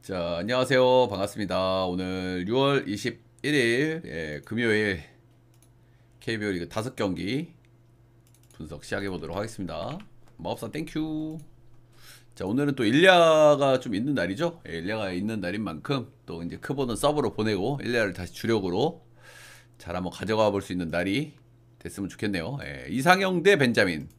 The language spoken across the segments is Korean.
자, 안녕하세요. 반갑습니다. 오늘 6월 21일 금요일 KBO 리그 5경기 분석 시작해 보도록 하겠습니다. 마법사 땡큐. 자, 오늘은 또 일리아가 좀 있는 날이죠. 일리아가 있는 날인 만큼 또 이제 크보는 서브로 보내고 일리아를 다시 주력으로 잘 한번 가져가 볼 수 있는 날이 됐으면 좋겠네요. 이상형 대 벤자민.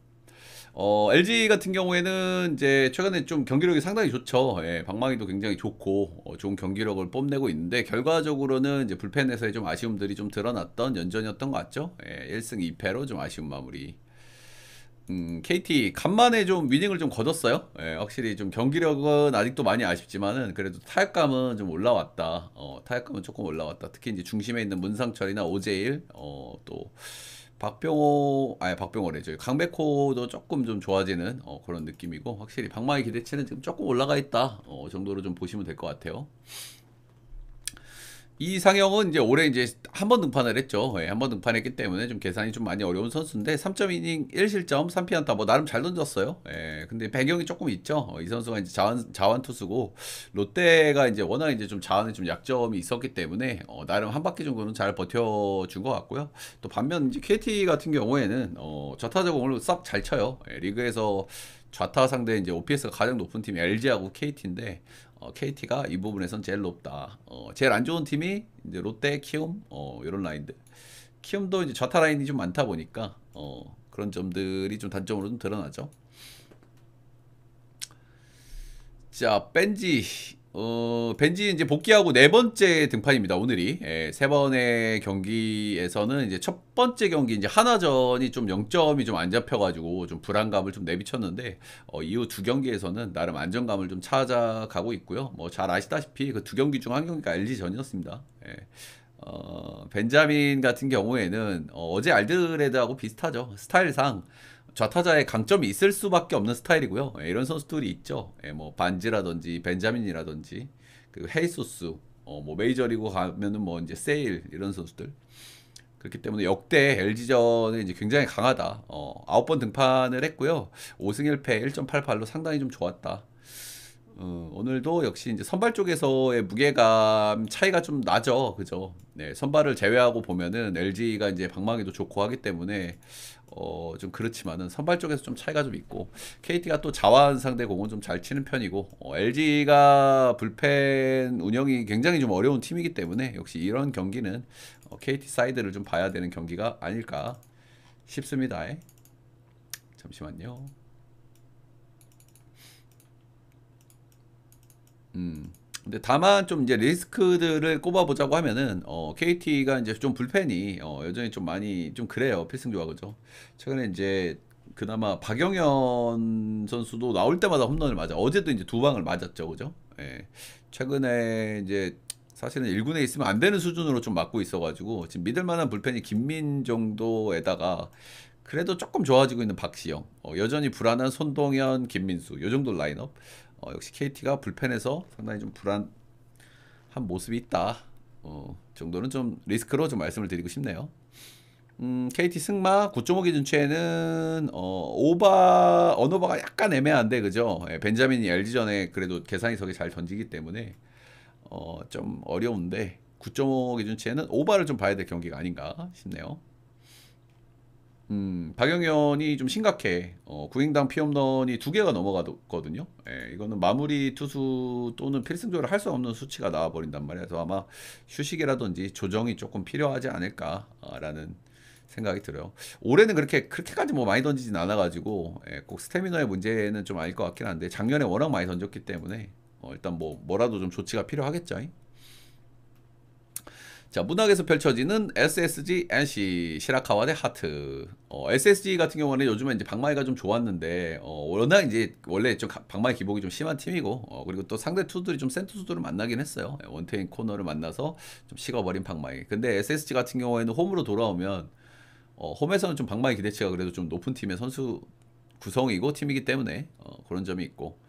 LG 같은 경우에는 이제 최근에 좀 경기력이 상당히 좋죠. 방망이도 굉장히 좋고 좋은 경기력을 뽐내고 있는데 결과적으로는 이제 불펜에서의 좀 아쉬움들이 좀 드러났던 연전이었던 것 같죠. 1승 2패로 좀 아쉬운 마무리. KT 간만에 좀 위닝을 좀 거뒀어요. 확실히 좀 경기력은 아직도 많이 아쉽지만은 그래도 타격감은 좀 올라왔다. 타격감은 조금 올라왔다. 특히 이제 중심에 있는 문상철이나 오재일, 또 박병호래. 강백호도 조금 좀 좋아지는 그런 느낌이고 확실히 방망이 기대치는 지금 조금 올라가 있다. 정도로 좀 보시면 될 것 같아요. 이상형은 이제 올해 이제 한 번 등판을 했죠. 한 번 등판했기 때문에 좀 계산이 좀 많이 어려운 선수인데 3.이닝 1실점 3피안타 뭐 나름 잘 던졌어요. 근데 배경이 조금 있죠. 이 선수가 이제 자완 투수고 롯데가 이제 워낙 이제 좀 자완에 좀 약점이 있었기 때문에 나름 한 바퀴 정도는 잘 버텨준 것 같고요. 또 반면 이제 KT 같은 경우에는 좌타자 공을 싹 잘 쳐요. 리그에서 좌타 상대 이제 OPS가 가장 높은 팀이 LG하고 KT인데 KT가 이 부분에선 제일 높다. 제일 안 좋은 팀이 이제 롯데, 키움, 이런 라인들. 키움도 이제 좌타 라인이 좀 많다 보니까 그런 점들이 좀 단점으로 좀 드러나죠. 자, 벤지 이제 복귀하고 네 번째 등판입니다. 오늘이. 세 번의 경기에서는 이제 첫 번째 경기 이제 하나전이 좀 0점이 좀 안 잡혀가지고 좀 불안감을 좀 내비쳤는데 이후 두 경기에서는 나름 안정감을 좀 찾아가고 있고요. 뭐 잘 아시다시피 그 두 경기 중 한 경기가 LG전이었습니다. 벤자민 같은 경우에는 어제 알드레드하고 비슷하죠. 스타일상 좌타자의 강점이 있을 수밖에 없는 스타일이고요. 이런 선수들이 있죠. 뭐 반지라든지 벤자민이라든지 그 헤이소스, 뭐 메이저리그 가면은 뭐 이제 세일 이런 선수들. 그렇기 때문에 역대 LG전에 이제 굉장히 강하다. 9번 등판을 했고요. 5승 1패 1.88로 상당히 좀 좋았다. 오늘도 역시 이제 선발 쪽에서의 무게감 차이가 좀 나죠. 그죠? 네, 선발을 제외하고 보면은 LG가 이제 방망이도 좋고 하기 때문에 좀 그렇지만은 선발 쪽에서 좀 차이가 좀 있고 KT가 또 자완 상대 공은 좀 잘 치는 편이고 LG가 불펜 운영이 굉장히 좀 어려운 팀이기 때문에 역시 이런 경기는 KT 사이드를 좀 봐야 되는 경기가 아닐까 싶습니다. 잠시만요. 근데 다만 좀 이제 리스크들을 꼽아보자고 하면은 KT가 이제 좀 불펜이 여전히 좀 많이 좀 그래요. 필승조가 그죠. 최근에 이제 그나마 박영현 선수도 나올 때마다 홈런을 맞아. 어제도 이제 두 방을 맞았죠, 그죠? 최근에 이제 사실은 1군에 있으면 안 되는 수준으로 좀 맞고 있어가지고 지금 믿을 만한 불펜이 김민 정도에다가 그래도 조금 좋아지고 있는 박시영, 여전히 불안한 손동현, 김민수, 요 정도 라인업. 역시 KT가 불펜에서 상당히 좀 불안한 모습이 있다. 정도는 좀 리스크로 좀 말씀을 드리고 싶네요. KT 승마 9.5 기준치에는 언오버가 약간 애매한데 그죠? 벤자민이 LG전에 그래도 계산이석에 잘 던지기 때문에 좀 어려운데 9.5 기준치에는 오버를 좀 봐야 될 경기가 아닌가 싶네요. 박영현이 좀 심각해. 구인당 피홈런이 2개가 넘어가거든요. 이거는 마무리 투수 또는 필승조를 할 수 없는 수치가 나와버린단 말이야. 그래서 아마 휴식이라든지 조정이 조금 필요하지 않을까라는 생각이 들어요. 올해는 그렇게까지 뭐 많이 던지진 않아가지고 꼭 스태미너의 문제는 좀 아닐 것 같긴 한데 작년에 워낙 많이 던졌기 때문에 일단 뭐라도 좀 조치가 필요하겠죠. 자, 문학에서 펼쳐지는 SSG NC 시라카와 대 하트. SSG 같은 경우는 요즘에 이제 방망이가 좀 좋았는데 워낙 이제 원래 좀 방망이 기복이 좀 심한 팀이고 그리고 또 상대 투수들이 좀 센 투수들을 만나긴 했어요. 원테인 코너를 만나서 좀 식어버린 방망이. 근데 SSG 같은 경우에는 홈으로 돌아오면 홈에서는 좀 방망이 기대치가 그래도 좀 높은 팀의 선수 구성이고 팀이기 때문에 그런 점이 있고.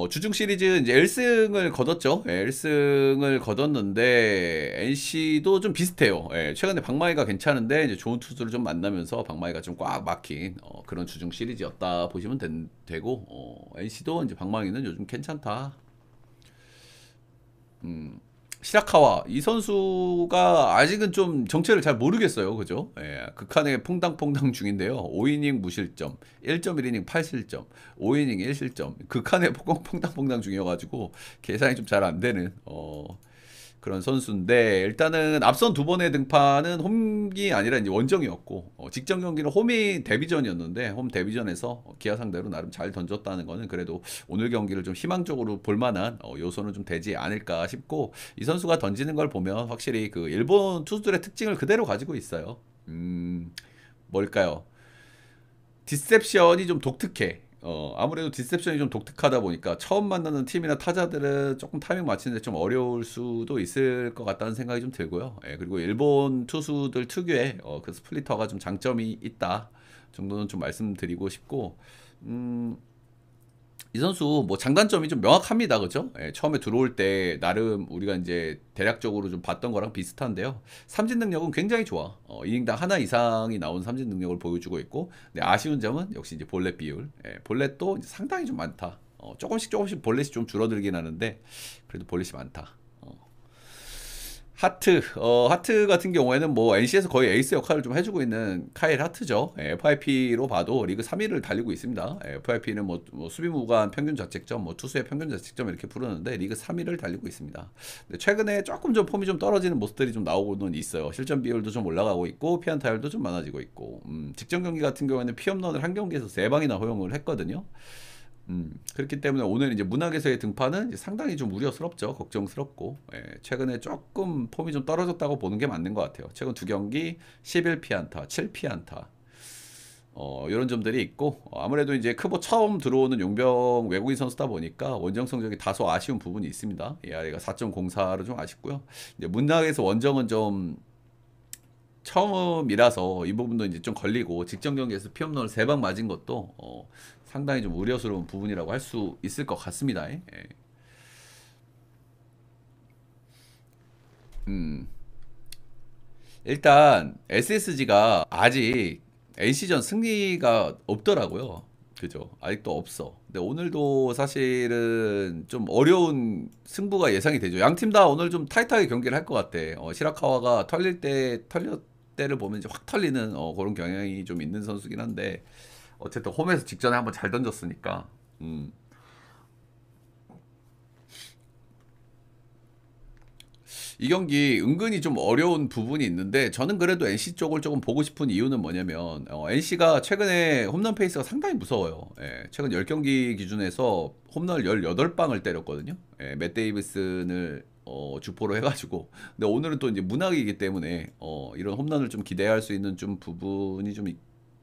주중 시리즈 이제 1승을 거뒀죠. 1승을 거뒀는데 NC도 좀 비슷해요. 최근에 방망이가 괜찮은데 이제 좋은 투수를 좀 만나면서 방망이가 좀 꽉 막힌 그런 주중 시리즈였다 보시면 되고 NC도 이제 방망이는 요즘 괜찮다. 시라카와 이 선수가 아직은 좀 정체를 잘 모르겠어요. 그죠? 예, 극한의 퐁당퐁당 중인데요. 5이닝 무실점, 1.1이닝 8실점, 5이닝 1실점. 극한의 퐁당퐁당 중이어가지고 계산이 좀 잘 안 되는 그런 선수인데, 일단은 앞선 두 번의 등판은 홈이 아니라 이제 원정이었고, 직전 경기는 홈이 데뷔전이었는데 홈 데뷔전에서 기아 상대로 나름 잘 던졌다는 거는 그래도 오늘 경기를 좀 희망적으로 볼 만한 요소는 좀 되지 않을까 싶고, 이 선수가 던지는 걸 보면 확실히 그 일본 투수들의 특징을 그대로 가지고 있어요. 뭘까요? 디셉션이 좀 독특해. 아무래도 디셉션이 좀 독특하다 보니까 처음 만나는 팀이나 타자들은 조금 타이밍 맞추는데 좀 어려울 수도 있을 것 같다는 생각이 좀 들고요. 예, 그리고 일본 투수들 특유의 그 스플리터가 좀 장점이 있다 정도는 좀 말씀드리고 싶고, 이 선수 뭐 장단점이 좀 명확합니다. 그죠? 예, 처음에 들어올 때 나름 우리가 이제 대략적으로 좀 봤던 거랑 비슷한데요. 삼진 능력은 굉장히 좋아. 이닝당 하나 이상이 나온 삼진 능력을 보여주고 있고, 근데 아쉬운 점은 역시 이제 볼넷 비율. 예, 볼넷도 이제 상당히 좀 많다. 조금씩 볼넷이 좀 줄어들긴 하는데 그래도 볼넷이 많다. 하트 같은 경우에는 뭐 NC에서 거의 에이스 역할을 좀 해주고 있는 카일 하트죠. FIP로 봐도 리그 3위를 달리고 있습니다. FIP는 뭐 수비 무관 평균 자책점, 뭐 투수의 평균 자책점 이렇게 부르는데 리그 3위를 달리고 있습니다. 근데 최근에 조금 좀 폼이 좀 떨어지는 모습들이 좀 나오고는 있어요. 실점 비율도 좀 올라가고 있고 피안타율도 좀 많아지고 있고, 직전 경기 같은 경우에는 피홈런을 한 경기에서 3방이나 허용을 했거든요. 그렇기 때문에 오늘 이제 문학에서의 등판은 이제 상당히 좀 우려스럽죠. 걱정스럽고. 예, 최근에 조금 폼이 좀 떨어졌다고 보는 게 맞는 것 같아요. 최근 두 경기 11피안타, 7피안타. 이런 점들이 있고, 아무래도 이제 크보 처음 들어오는 용병 외국인 선수다 보니까 원정 성적이 다소 아쉬운 부분이 있습니다. ARA가 4.04로 좀 아쉽고요. 이제 문학에서 원정은 좀 처음이라서 이 부분도 이제 좀 걸리고, 직전 경기에서 피홈런을 3방 맞은 것도 상당히 좀 우려스러운 부분이라고 할 수 있을 것 같습니다. 예. 일단 SSG가 아직 NC전 승리가 없더라고요. 그죠? 아직도 없어. 근데 오늘도 사실은 좀 어려운 승부가 예상이 되죠. 양 팀 다 오늘 좀 타이트하게 경기를 할 것 같아. 시라카와가 털릴 때를 보면 이제 확 털리는 그런 경향이 좀 있는 선수긴 한데, 어쨌든 홈에서 직전에 한번 잘 던졌으니까. 이 경기 은근히 좀 어려운 부분이 있는데, 저는 그래도 NC 쪽을 조금 보고 싶은 이유는 뭐냐면, NC가 최근에 홈런 페이스가 상당히 무서워요. 예, 최근 10경기 기준에서 홈런을 18방을 때렸거든요. 예, 맷 데이비슨을 주포로 해가지고. 근데 오늘은 또 이제 문학이기 때문에 이런 홈런을 좀 기대할 수 있는 좀 부분이 좀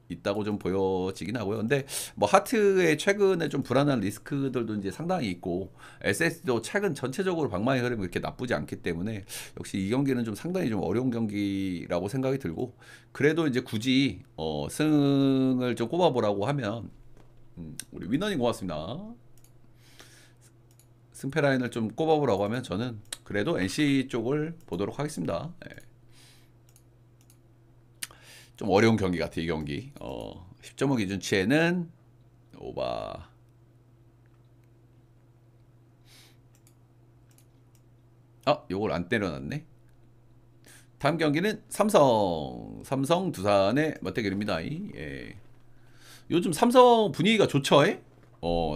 있다고 좀 보여지긴 하고요. 근데 뭐 하트의 최근에 좀 불안한 리스크들도 이제 상당히 있고, SS도 최근 전체적으로 방망이 흐름이 그렇게 나쁘지 않기 때문에 역시 이 경기는 좀 상당히 좀 어려운 경기라고 생각이 들고, 그래도 이제 굳이 승을 좀 꼽아보라고 하면, 우리 위너님 고맙습니다. 승패 라인을 좀 꼽아보라고 하면 저는 그래도 NC 쪽을 보도록 하겠습니다. 네. 좀 어려운 경기 같아 이 경기. 10.5 기준치에는 오바. 요걸 안 때려놨네. 다음 경기는 삼성 두산의 맞대결입니다. 예. 요즘 삼성 분위기가 좋죠?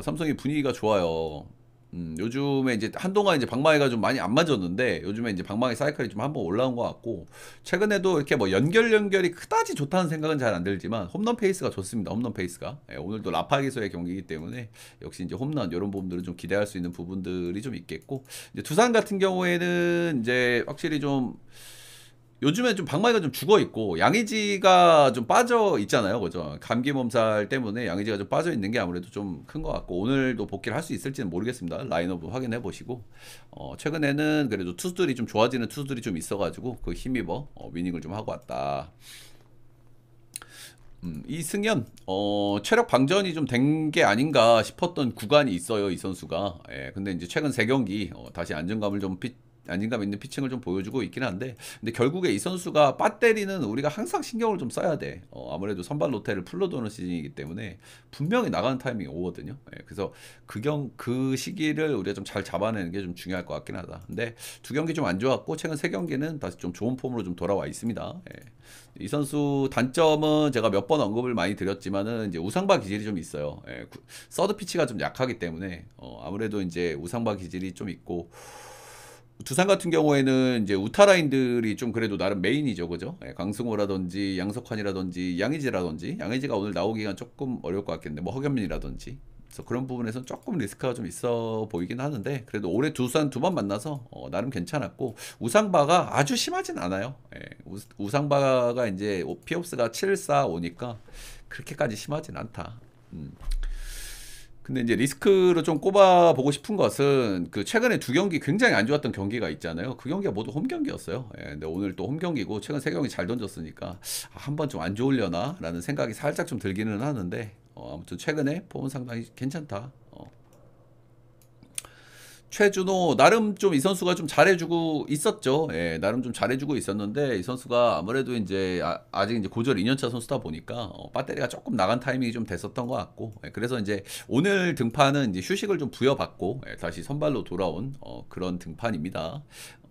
삼성이 분위기가 좋아요. 요즘에 이제 한동안 이제 방망이가 좀 많이 안 맞았는데, 요즘에 이제 방망이 사이클이 좀 한번 올라온 것 같고, 최근에도 이렇게 뭐 연결이 그다지 좋다는 생각은 잘 안 들지만 홈런 페이스가 좋습니다. 홈런 페이스가. 오늘도 라파기소의 경기이기 때문에 역시 이제 홈런 이런 부분들은 좀 기대할 수 있는 부분들이 좀 있겠고, 이제 두산 같은 경우에는 이제 확실히 좀 요즘에 좀 방망이가 좀 죽어 있고 양의지가 좀 빠져 있잖아요. 그죠? 감기 몸살 때문에 양의지가 좀 빠져 있는 게 아무래도 좀 큰 것 같고, 오늘도 복귀를 할 수 있을지는 모르겠습니다. 라인업 확인해 보시고, 최근에는 그래도 투수들이 좀 좋아지는 투수들이 좀 있어가지고 그 힘입어 위닝을 좀 하고 왔다. 이승현 체력 방전이 좀 된 게 아닌가 싶었던 구간이 있어요, 이 선수가. 예, 근데 이제 최근 3경기 다시 안정감을 좀 안정감 있는 피칭을 좀 보여주고 있긴 한데, 근데 결국에 이 선수가 배터리는 우리가 항상 신경을 좀 써야 돼. 아무래도 선발 로테를 풀로 도는 시즌이기 때문에 분명히 나가는 타이밍이 오거든요. 예, 그래서 그 시기를 우리가 좀 잘 잡아내는 게 좀 중요할 것 같긴 하다. 근데 두 경기 좀 안 좋았고 최근 세 경기는 다시 좀 좋은 폼으로 좀 돌아와 있습니다. 예. 이 선수 단점은 제가 몇 번 언급을 많이 드렸지만은 이제 우상바 기질이 좀 있어요. 예, 서드 피치가 좀 약하기 때문에 아무래도 이제 우상바 기질이 좀 있고, 두산 같은 경우에는 이제 우타라인들이 좀 그래도 나름 메인이죠, 그죠? 예, 강승호라든지 양석환이라든지 양의지라든지, 양의지가 오늘 나오기가 조금 어려울 것 같겠는데 뭐 허경민이라든지, 그래서 그런 부분에서는 조금 리스크가 좀 있어 보이긴 하는데, 그래도 올해 두산 두 번 만나서 나름 괜찮았고, 우상바가 아주 심하진 않아요. 예, 우상바가 이제 피옵스가 7, 4 오니까 그렇게까지 심하진 않다. 근데 이제 리스크로 좀 꼽아보고 싶은 것은 그 최근에 두 경기 굉장히 안 좋았던 경기가 있잖아요. 그 경기가 모두 홈 경기였어요. 예, 근데 오늘 또 홈 경기고 최근 세 경기 잘 던졌으니까 한번 좀 안 좋으려나 라는 생각이 살짝 좀 들기는 하는데, 아무튼 최근에 폼은 상당히 괜찮다. 최준호 나름 좀 이 선수가 좀 잘해주고 있었죠. 예, 나름 좀 잘해주고 있었는데 이 선수가 아무래도 이제 아직 이제 고졸 2년차 선수다 보니까 배터리가 조금 나간 타이밍이 좀 됐었던 것 같고, 예, 그래서 이제 오늘 등판은 이제 휴식을 좀 부여받고 다시 선발로 돌아온 그런 등판입니다.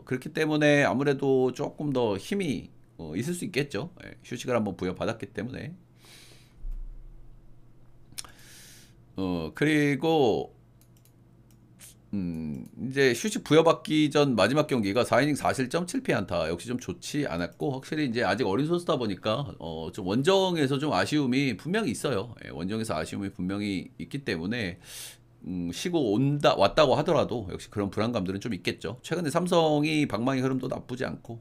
그렇기 때문에 아무래도 조금 더 힘이 있을 수 있겠죠. 예, 휴식을 한번 부여받았기 때문에. 그리고 이제 휴식 부여받기 전 마지막 경기가 4이닝 4실점 7피안타, 역시 좀 좋지 않았고, 확실히 이제 아직 어린 선수다 보니까 좀 원정에서 좀 아쉬움이 분명히 있어요. 예, 원정에서 아쉬움이 분명히 있기 때문에 쉬고 왔다고 하더라도 역시 그런 불안감들은 좀 있겠죠. 최근에 삼성이 방망이 흐름도 나쁘지 않고,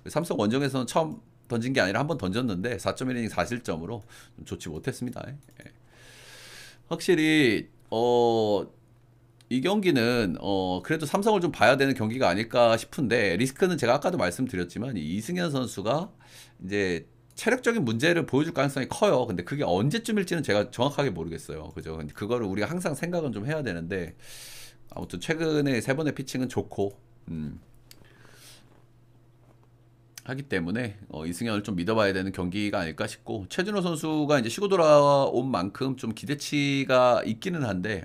삼성 원정에서는 처음 던진 게 아니라 한번 던졌는데 4.1이닝 4실점으로 좀 좋지 못했습니다. 예. 확실히 이 경기는 그래도 삼성을 좀 봐야 되는 경기가 아닐까 싶은데, 리스크는 제가 아까도 말씀드렸지만 이 이승현 선수가 이제 체력적인 문제를 보여줄 가능성이 커요. 근데 그게 언제쯤일지는 제가 정확하게 모르겠어요. 그죠? 근데 그거를 우리가 항상 생각은 좀 해야 되는데, 아무튼 최근에 세 번의 피칭은 좋고 하기 때문에 이승현을 좀 믿어봐야 되는 경기가 아닐까 싶고, 최준호 선수가 이제 쉬고 돌아온 만큼 좀 기대치가 있기는 한데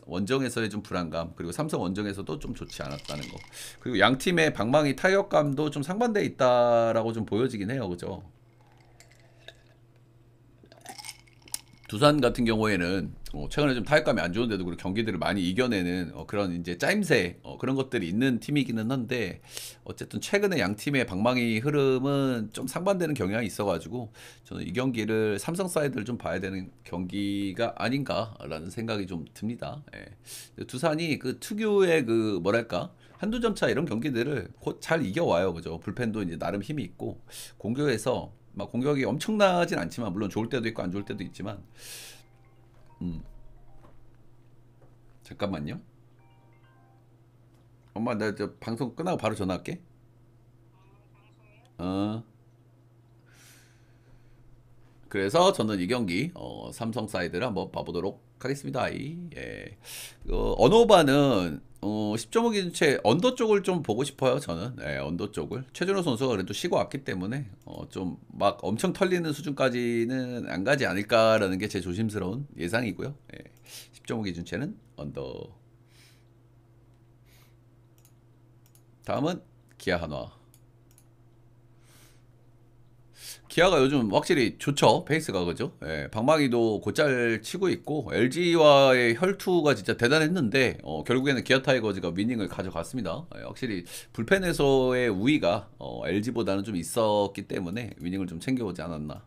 원정에서의 좀 불안감, 그리고 삼성 원정에서도 좀 좋지 않았다는 거, 그리고 양 팀의 방망이 타격감도 좀 상반돼 있다라고 좀 보여지긴 해요, 그죠? 두산 같은 경우에는 최근에 좀 타격감이 안 좋은데도 그리고 경기들을 많이 이겨내는 그런 이제 짜임새 그런 것들이 있는 팀이기는 한데, 어쨌든 최근에 양 팀의 방망이 흐름은 좀 상반되는 경향이 있어가지고 저는 이 경기를 삼성 사이드를 좀 봐야 되는 경기가 아닌가라는 생각이 좀 듭니다. 예. 두산이 그 특유의 그 뭐랄까 한두 점 차 이런 경기들을 곧 잘 이겨와요, 그죠? 불펜도 이제 나름 힘이 있고, 공격에서 막 공격이 엄청나진 않지만, 물론 좋을 때도 있고 안 좋을 때도 있지만, 잠깐만요. 엄마 나 저 방송 끝나고 바로 전화할게. 어. 그래서 저는 이 경기 삼성 사이드를 한번 봐보도록 하겠습니다. 예. 언어바는 10.5 기준체 언더 쪽을 좀 보고 싶어요. 저는 언더 쪽을. 최준호 선수가 그래도 쉬고 왔기 때문에 좀 막 엄청 털리는 수준까지는 안 가지 않을까라는 게 제 조심스러운 예상이고요. 10.5 기준체는 언더. 다음은 기아 한화. 기아가 요즘 확실히 좋죠. 페이스가, 그죠? 예, 방망이도 곧잘 치고 있고, LG와의 혈투가 진짜 대단했는데 결국에는 기아 타이거즈가 위닝을 가져갔습니다. 확실히 불펜에서의 우위가 LG보다는 좀 있었기 때문에 위닝을 좀 챙겨오지 않았나.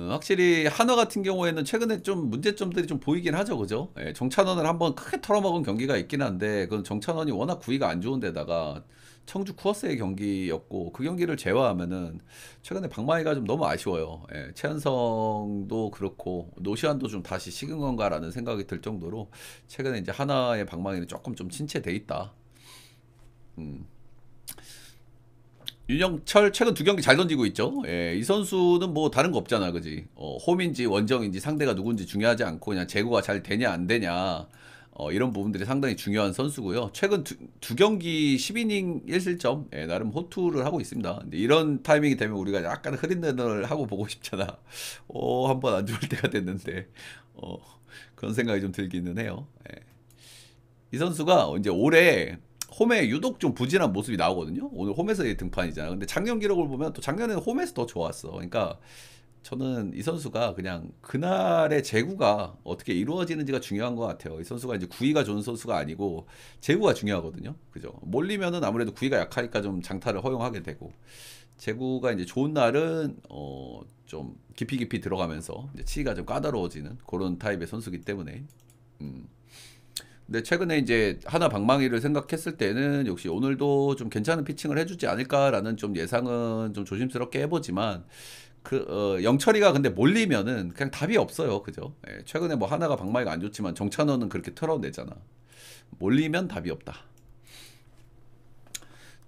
확실히 한화 같은 경우에는 최근에 좀 문제점들이 좀 보이긴 하죠, 그죠? 예, 정찬원을 한번 크게 털어먹은 경기가 있긴 한데, 그건 정찬원이 워낙 구위가 안 좋은데다가 청주 쿠어스의 경기였고, 그 경기를 제외하면은 최근에 방망이가 좀 너무 아쉬워요. 예, 최현성도 그렇고 노시안도 좀 다시 식은 건가라는 생각이 들 정도로 최근에 이제 하나의 방망이는 조금 좀 침체돼 있다. 윤영철 최근 두 경기 잘 던지고 있죠. 예, 이 선수는 뭐 다른 거 없잖아, 그지? 홈인지 원정인지 상대가 누군지 중요하지 않고 그냥 제구가 잘 되냐 안 되냐, 이런 부분들이 상당히 중요한 선수고요. 최근 두 경기 10이닝 1실점 나름 호투를 하고 있습니다. 근데 이런 타이밍이 되면 우리가 약간 흐린내를 하고 보고 싶잖아. 한번 안 좋을 때가 됐는데 그런 생각이 좀 들기는 해요. 이 선수가 이제 올해 홈에 유독 좀 부진한 모습이 나오거든요. 오늘 홈에서의 등판이잖아. 근데 작년 기록을 보면 또 작년에는 홈에서 더 좋았어. 그러니까 저는 이 선수가 그냥 그날의 제구가 어떻게 이루어지는지가 중요한 것 같아요. 이 선수가 이제 구위가 좋은 선수가 아니고 제구가 중요하거든요. 그죠? 몰리면은 아무래도 구위가 약하니까 좀 장타를 허용하게 되고 제구가 이제 좋은 날은 좀 깊이 들어가면서 이제 치기가 좀 까다로워지는 그런 타입의 선수기 때문에 근데 최근에 이제 하나 방망이를 생각했을 때는 역시 오늘도 좀 괜찮은 피칭을 해주지 않을까라는 좀 예상은 좀 조심스럽게 해보지만 영철이가 근데 몰리면은 그냥 답이 없어요. 그죠? 최근에 뭐 하나가 방망이가 안 좋지만 정찬원은 그렇게 털어내잖아. 몰리면 답이 없다.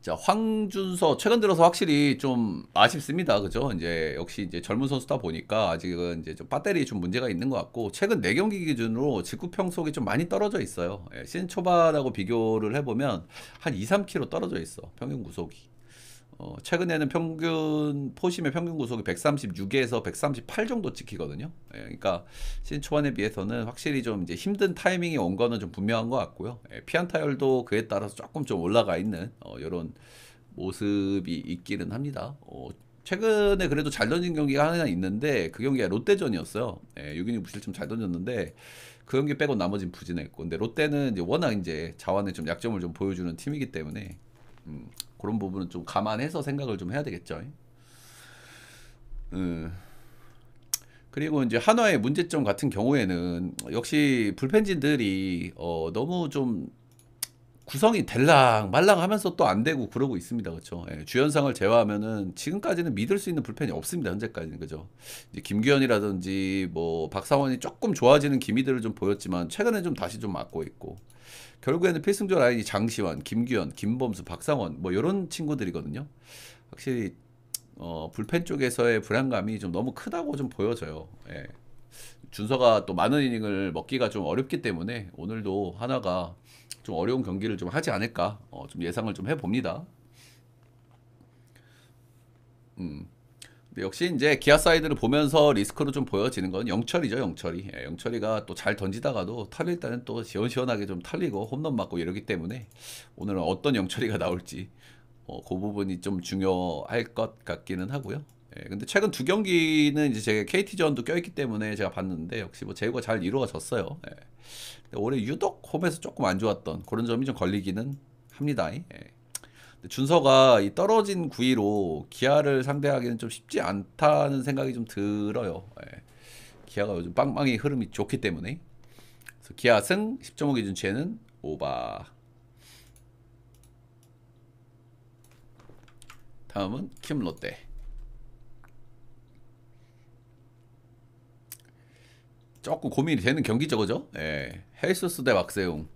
자, 황준서 최근 들어서 확실히 좀 아쉽습니다. 그죠? 이제 역시 이제 젊은 선수다 보니까 아직은 이제 좀 배터리 좀 문제가 있는 것 같고 최근 4경기 기준으로 직구 평속이 좀 많이 떨어져 있어요. 시즌 초반하고 비교를 해보면 한 2, 3km 떨어져 있어. 평균 구속이. 최근에는 포심의 평균 구속이 136에서 138 정도 찍히거든요. 그러니까 시즌 초반에 비해서는 확실히 좀 이제 힘든 타이밍이 온 거는 좀 분명한 것 같고요. 피안타율도 그에 따라서 조금 좀 올라가 있는 이런 모습이 있기는 합니다. 최근에 그래도 잘 던진 경기가 하나 있는데 그 경기가 롯데전이었어요. 6이닝 무실점 잘 던졌는데 그 경기 빼고 나머지는 부진했고 근데 롯데는 이제 워낙 이제 자원에 좀 약점을 좀 보여주는 팀이기 때문에 그런 부분은 좀 감안해서 생각을 좀 해야 되겠죠. 그리고 이제 한화의 문제점 같은 경우에는 역시 불펜진들이 너무 좀 구성이 될랑 말랑 하면서 또 안 되고 그러고 있습니다. 그렇죠? 주연상을 제외하면은 지금까지는 믿을 수 있는 불펜이 없습니다. 현재까지는 그죠? 이제 김규현이라든지 뭐 박상원이 조금 좋아지는 기미들을 좀 보였지만 최근에 좀 다시 좀 맞고 있고 결국에는 필승조 라인이 장시환, 김규현, 김범수, 박상원 뭐 이런 친구들이거든요. 확실히 불펜 쪽에서의 불안감이 좀 너무 크다고 좀 보여져요. 준서가 또 많은 이닝을 먹기가 좀 어렵기 때문에 오늘도 하나가 좀 어려운 경기를 좀 하지 않을까 좀 예상을 좀 해봅니다. 근데 역시 이제 기아 사이드를 보면서 리스크로 좀 보여지는 건 영철이죠, 영철이. 영철이가 또 잘 던지다가도 털릴 때는 또 시원시원하게 좀 털리고 홈런 맞고 이러기 때문에 오늘은 어떤 영철이가 나올지 그 부분이 좀 중요할 것 같기는 하고요. 근데 최근 2경기는 이제 제가 KT전도 껴있기 때문에 제가 봤는데 역시 뭐 제구가 잘 이루어졌어요. 근데 올해 유독 홈에서 조금 안 좋았던 그런 점이 좀 걸리기는 합니다. 준서가 이 떨어진 구위로 기아를 상대하기는 좀 쉽지 않다는 생각이 좀 들어요. 기아가 요즘 빵빵이 흐름이 좋기 때문에. 그래서 기아 승 10.5 기준치에는 오바. 다음은 킴 롯데. 조금 고민이 되는 경기죠, 그죠? 헬스스 대 박세웅.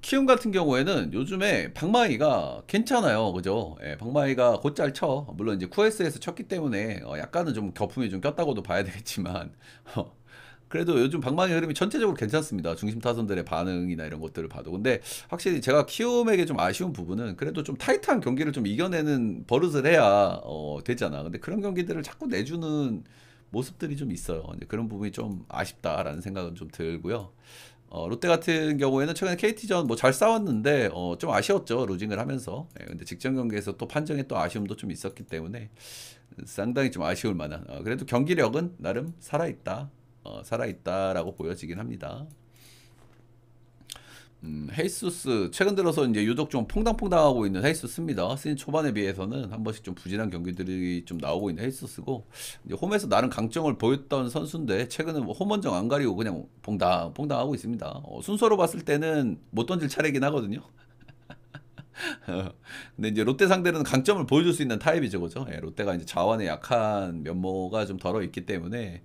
키움 같은 경우에는 요즘에 방망이가 괜찮아요. 그죠? 방망이가 곧잘 쳐. 물론 이제 쿠에스에서 쳤기 때문에 약간은 좀 거품이 좀 꼈다고도 봐야 되겠지만 그래도 요즘 방망이 흐름이 전체적으로 괜찮습니다. 중심 타선들의 반응이나 이런 것들을 봐도. 근데 확실히 제가 키움에게 좀 아쉬운 부분은 그래도 좀 타이트한 경기를 좀 이겨내는 버릇을 해야 되잖아. 근데 그런 경기들을 자꾸 내주는 모습들이 좀 있어요. 이제 그런 부분이 좀 아쉽다라는 생각은 좀 들고요. 롯데 같은 경우에는 최근에 KT전 뭐 잘 싸웠는데 좀 아쉬웠죠. 루징을 하면서. 근데 직전 경기에서 또 판정에 또 아쉬움도 좀 있었기 때문에 상당히 좀 아쉬울 만한 그래도 경기력은 나름 살아있다. 살아있다라고 보여지긴 합니다. 헤이수스 최근 들어서 이제 유독 좀 퐁당퐁당하고 있는 헤이수스입니다. 시즌 초반에 비해서는 한 번씩 좀 부진한 경기들이 좀 나오고 있는 헤이수스고 이제 홈에서 나름 강점을 보였던 선수인데 최근은 뭐 홈원정 안 가리고 그냥 퐁당퐁당하고 있습니다. 순서로 봤을 때는 못 던질 차례긴 하거든요. 근데 이제 롯데 상대는 강점을 보여줄 수 있는 타입이죠, 그죠? 롯데가 이제 자원에 약한 면모가 좀 덜어 있기 때문에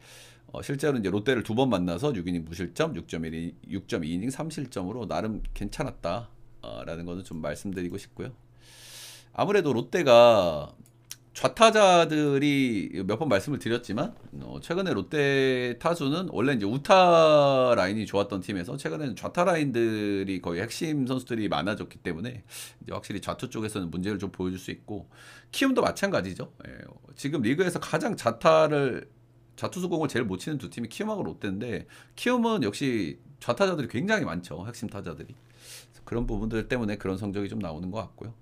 실제로 이제 롯데를 2번 만나서 6이닝 무실점, 6.2이닝 3실점으로 나름 괜찮았다. 라는 거는 좀 말씀드리고 싶고요. 아무래도 롯데가 좌타자들이 몇 번 말씀을 드렸지만 최근에 롯데 타수는 원래 이제 우타 라인이 좋았던 팀에서 최근에는 좌타 라인들이 거의 핵심 선수들이 많아졌기 때문에 이제 확실히 좌투 쪽에서는 문제를 좀 보여줄 수 있고 키움도 마찬가지죠. 예, 지금 리그에서 가장 좌투수 공을 제일 못 치는 두 팀이 키움하고 롯데인데 키움은 역시 좌타자들이 굉장히 많죠. 핵심 타자들이. 그래서 그런 부분들 때문에 그런 성적이 좀 나오는 것 같고요.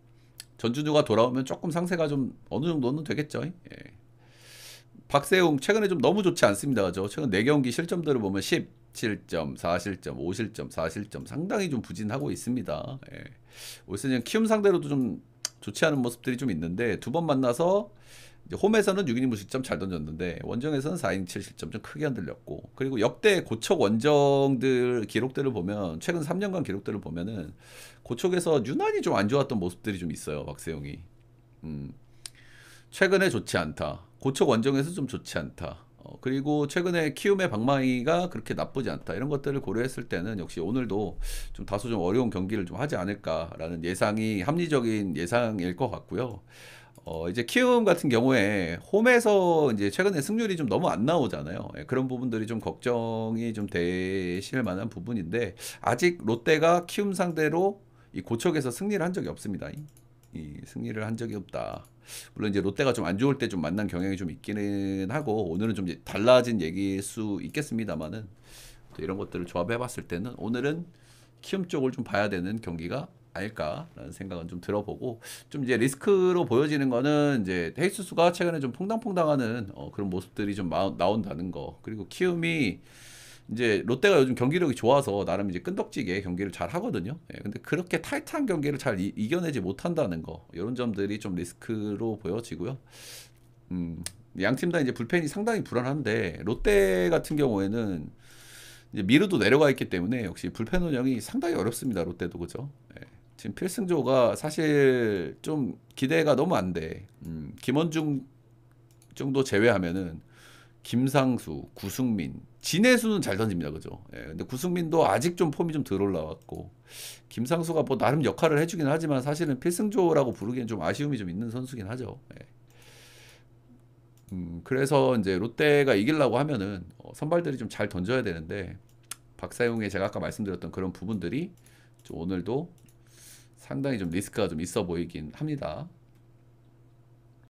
전준우가 돌아오면 조금 상세가 좀 어느 정도는 되겠죠. 예. 박세웅 최근에 좀 너무 좋지 않습니다. 그죠? 최근 4경기 실점들을 보면 17점, 4실점, 5실점, 4실점 상당히 좀 부진하고 있습니다. 예. 올 시즌 키움 상대로도 좀 좋지 않은 모습들이 좀 있는데 두 번 만나서 이제 홈에서는 6이닝 무실점 잘 던졌는데 원정에서는 4이닝 7실점 좀 크게 흔들렸고 그리고 역대 고척 원정들 기록들을 보면 최근 3년간 기록들을 보면은 고척에서 유난히 좀 안 좋았던 모습들이 좀 있어요. 박세용이. 최근에 좋지 않다. 고척 원정에서 좀 좋지 않다. 그리고 최근에 키움의 방망이가 그렇게 나쁘지 않다. 이런 것들을 고려했을 때는 역시 오늘도 좀 다소 좀 어려운 경기를 좀 하지 않을까라는 예상이 합리적인 예상일 것 같고요. 이제 키움 같은 경우에 홈에서 이제 최근에 승률이 좀 너무 안 나오잖아요. 예, 그런 부분들이 좀 걱정이 좀 되실 만한 부분인데 아직 롯데가 키움 상대로 이 고척에서 승리를 한 적이 없습니다. 이 승리를 한 적이 없다. 물론 이제 롯데가 좀 안 좋을 때 좀 만난 경향이 좀 있기는 하고 오늘은 좀 이제 달라진 얘기일 수 있겠습니다만은 또 이런 것들을 조합해 봤을 때는 오늘은 키움 쪽을 좀 봐야 되는 경기가 아닐까라는 생각은 좀 들어보고 좀 이제 리스크로 보여지는 거는 이제 헤이스수가 최근에 좀 퐁당퐁당하는 그런 모습들이 좀 나온다는 거 그리고 키움이 이제 롯데가 요즘 경기력이 좋아서 나름 이제 끈덕지게 경기를 잘 하거든요. 예, 근데 그렇게 타이트한 경기를 잘 이겨내지 못한다는 거 이런 점들이 좀 리스크로 보여지고요. 양 팀 다 이제 불펜이 상당히 불안한데 롯데 같은 경우에는 이제 미르도 내려가 있기 때문에 역시 불펜 운영이 상당히 어렵습니다. 롯데도 그죠? 예. 지금 필승조가 사실 좀 기대가 너무 안 돼. 김원중 정도 제외하면은 김상수, 구승민, 진해수는 잘 던집니다. 그죠? 예, 근데 구승민도 아직 좀 폼이 좀 덜 올라왔고 김상수가 뭐 나름 역할을 해주긴 하지만 사실은 필승조라고 부르기엔 좀 아쉬움이 좀 있는 선수긴 하죠. 예. 그래서 이제 롯데가 이기려고 하면은 선발들이 좀 잘 던져야 되는데 박사용의 제가 아까 말씀드렸던 그런 부분들이 좀 오늘도 상당히 좀 리스크가 좀 있어 보이긴 합니다.